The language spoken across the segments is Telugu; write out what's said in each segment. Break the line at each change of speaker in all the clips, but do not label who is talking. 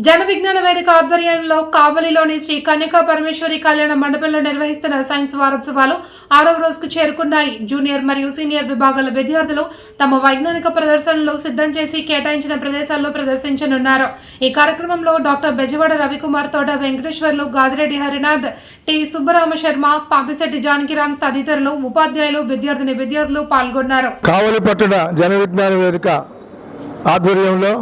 జన విజ్ఞాన వేదిక ఆధ్వర్యంలో కావలిలోని శ్రీ కన్యకా పరమేశ్వరి కళ్యాణ మండపంలో నిర్వహిస్తున్న సైన్స్ వారోత్సవాలు 6వ రోజుకు చేరుకున్నాయి. జూనియర్ మరియు సీనియర్ విభాగాల విద్యార్థులు తమ వైజ్ఞానిక ప్రదర్శనలు సిద్ధం చేసి కేటాయించిన ప్రదేశాల్లో ప్రదర్శించనున్నారు. ఈ కార్యక్రమంలో డాక్టర్ బెజవాడ రవికుమార్, తోట వెంకటేశ్వర్లు, గాదిరెడ్డి హరినాథ్, టి సుబ్బరామ శర్మ, పాపిశెట్టి జానకిరామ్ తదితరులు ఉపాధ్యాయులు, విద్యార్థులు పాల్గొన్నారు.
కావలి పట్టణ జన విజ్ఞాన వేదిక ఆధ్వర్యంలో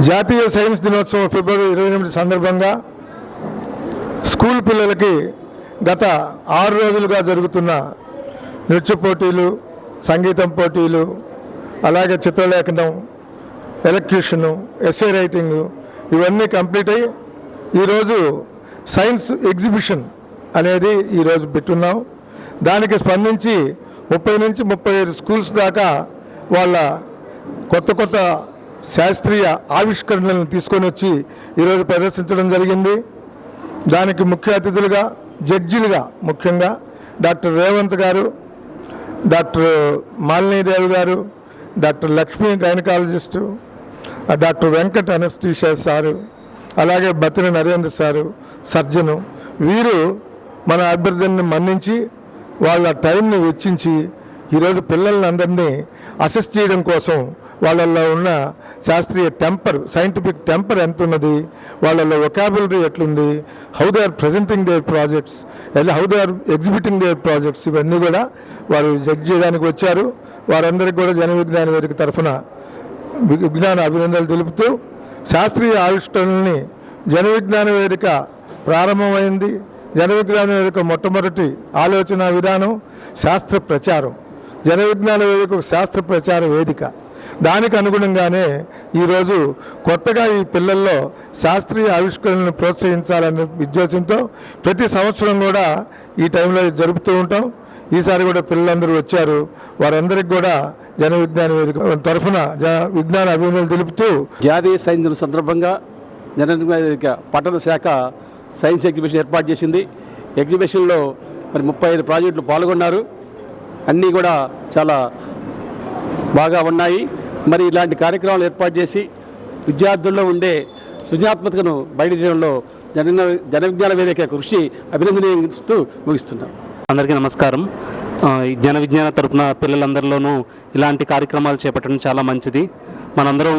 జాతీయ సైన్స్ దినోత్సవం ఫిబ్రవరి 28 సందర్భంగా స్కూల్ పిల్లలకి గత 6 రోజులుగా జరుగుతున్న నృత్య పోటీలు, సంగీతం పోటీలు, అలాగే చిత్రలేఖనం, ఎలక్ట్యూషను, ఎస్సే రైటింగు ఇవన్నీ కంప్లీట్ అయ్యి ఈరోజు సైన్స్ ఎగ్జిబిషన్ అనేది ఈరోజు పెట్టున్నాం. దానికి స్పందించి 30 నుంచి 35 స్కూల్స్ దాకా వాళ్ళ కొత్త శాస్త్రీయ ఆవిష్కరణలను తీసుకొని వచ్చి ఈరోజు ప్రదర్శించడం జరిగింది. దానికి ముఖ్య అతిథులుగా, జడ్జిలుగా ముఖ్యంగా డాక్టర్ రేవంత్ గారు, డాక్టర్ మాలినీదేవి గారు, doctor Lakshmi gynaecologist, doctor Venkat anaesthesia sir, అలాగే బతిని నరేంద్ర సారు సర్జను, వీరు మన అభ్యర్థుల్ని మన్నించి వాళ్ళ టైంని వెచ్చించి ఈరోజు పిల్లలందరినీ అసెస్ చేయడం కోసం వాళ్ళల్లో ఉన్న శాస్త్రీయ టెంపర్, సైంటిఫిక్ టెంపర్ ఎంత ఉన్నది, వాళ్ళల్లో వొకాబులరీ ఎట్లుంది, how they are presenting their projects, how they are exhibiting their projects, ఇవన్నీ కూడా వారు జడ్జ్ చేయడానికి వచ్చారు. వారందరికీ కూడా జన విజ్ఞాన వేదిక తరఫున విజ్ఞాన అభినందనలు తెలుపుతూ, శాస్త్రీయ ఆవిష్కరణల్ని జన విజ్ఞాన వేదిక ప్రారంభమైంది. జన విజ్ఞాన వేదిక మొట్టమొదటి ఆలోచన విధానం శాస్త్ర ప్రచారం. జన విజ్ఞాన వేదిక ఒక శాస్త్ర ప్రచార వేదిక. దానికి అనుగుణంగానే ఈరోజు కొత్తగా ఈ పిల్లల్లో శాస్త్రీయ ఆవిష్కరణలను ప్రోత్సహించాలనే ఉద్దేశంతో ప్రతి సంవత్సరం కూడా ఈ టైంలో జరుపుతూ ఉంటాం. ఈసారి కూడా పిల్లలందరూ వచ్చారు. వారందరికీ కూడా జన విజ్ఞాన వేదిక తరఫున విజ్ఞాన అభినందనలు తెలుపుతూ,
జాతీయ సైన్స్ దినం సందర్భంగా జన విజ్ఞాన వేదిక పట్టణ శాఖ సైన్స్ ఎగ్జిబిషన్ ఏర్పాటు చేసింది. ఎగ్జిబిషన్లో మరి 35 ప్రాజెక్టులు పాల్గొన్నారు. అన్నీ కూడా చాలా బాగా ఉన్నాయి. మరి ఇలాంటి కార్యక్రమాలు ఏర్పాటు చేసి విద్యార్థుల్లో ఉండే సృజనాత్మకతను బయటలో జన విజ్ఞాన వేదిక కృషి అభినందనీస్తూ ముగిస్తున్నాం.
అందరికీ నమస్కారం. ఈ జన విజ్ఞాన తరపున పిల్లలందరిలోనూ ఇలాంటి కార్యక్రమాలు చేపట్టడం చాలా మంచిది. మనందరం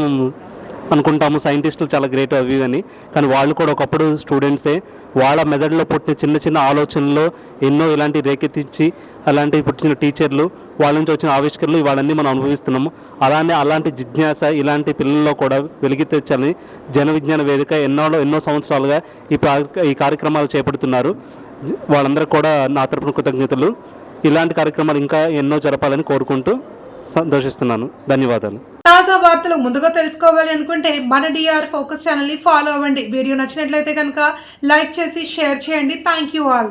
అనుకుంటాము సైంటిస్టులు చాలా గ్రేట్ అవి అని, కానీ వాళ్ళు కూడా ఒకప్పుడు స్టూడెంట్సే. వాళ్ళ మెదడులో పుట్టిన చిన్న ఆలోచనలో ఎన్నో ఇలాంటి రేకెత్తించి అలాంటి పుట్టిన టీచర్లు, వాళ్ళ నుంచి వచ్చిన ఆవిష్కరణలు ఇవాళన్నీ మనం అనుభవిస్తున్నాము. అలాంటి జిజ్ఞాస ఇలాంటి పిల్లల్లో కూడా వెలికి తెచ్చాలని జన విజ్ఞాన వేదిక ఎన్నో సంవత్సరాలుగా ఈ కార్యక్రమాలు చేపడుతున్నారు. వాళ్ళందరూ కూడా నా తరపున కృతజ్ఞతలు. ఇలాంటి కార్యక్రమాలు ఇంకా ఎన్నో జరపాలని కోరుకుంటూ సంతోషిస్తున్నాను. ధన్యవాదాలు.
తాజా వార్తలు ముందుగా తెలుసుకోవాలి అనుకుంటే మన DR ఫోకస్ ఛానల్ని ఫాలో అవ్వండి. వీడియో నచ్చినట్లయితే కనుక లైక్ చేసి షేర్ చేయండి. Thank you all.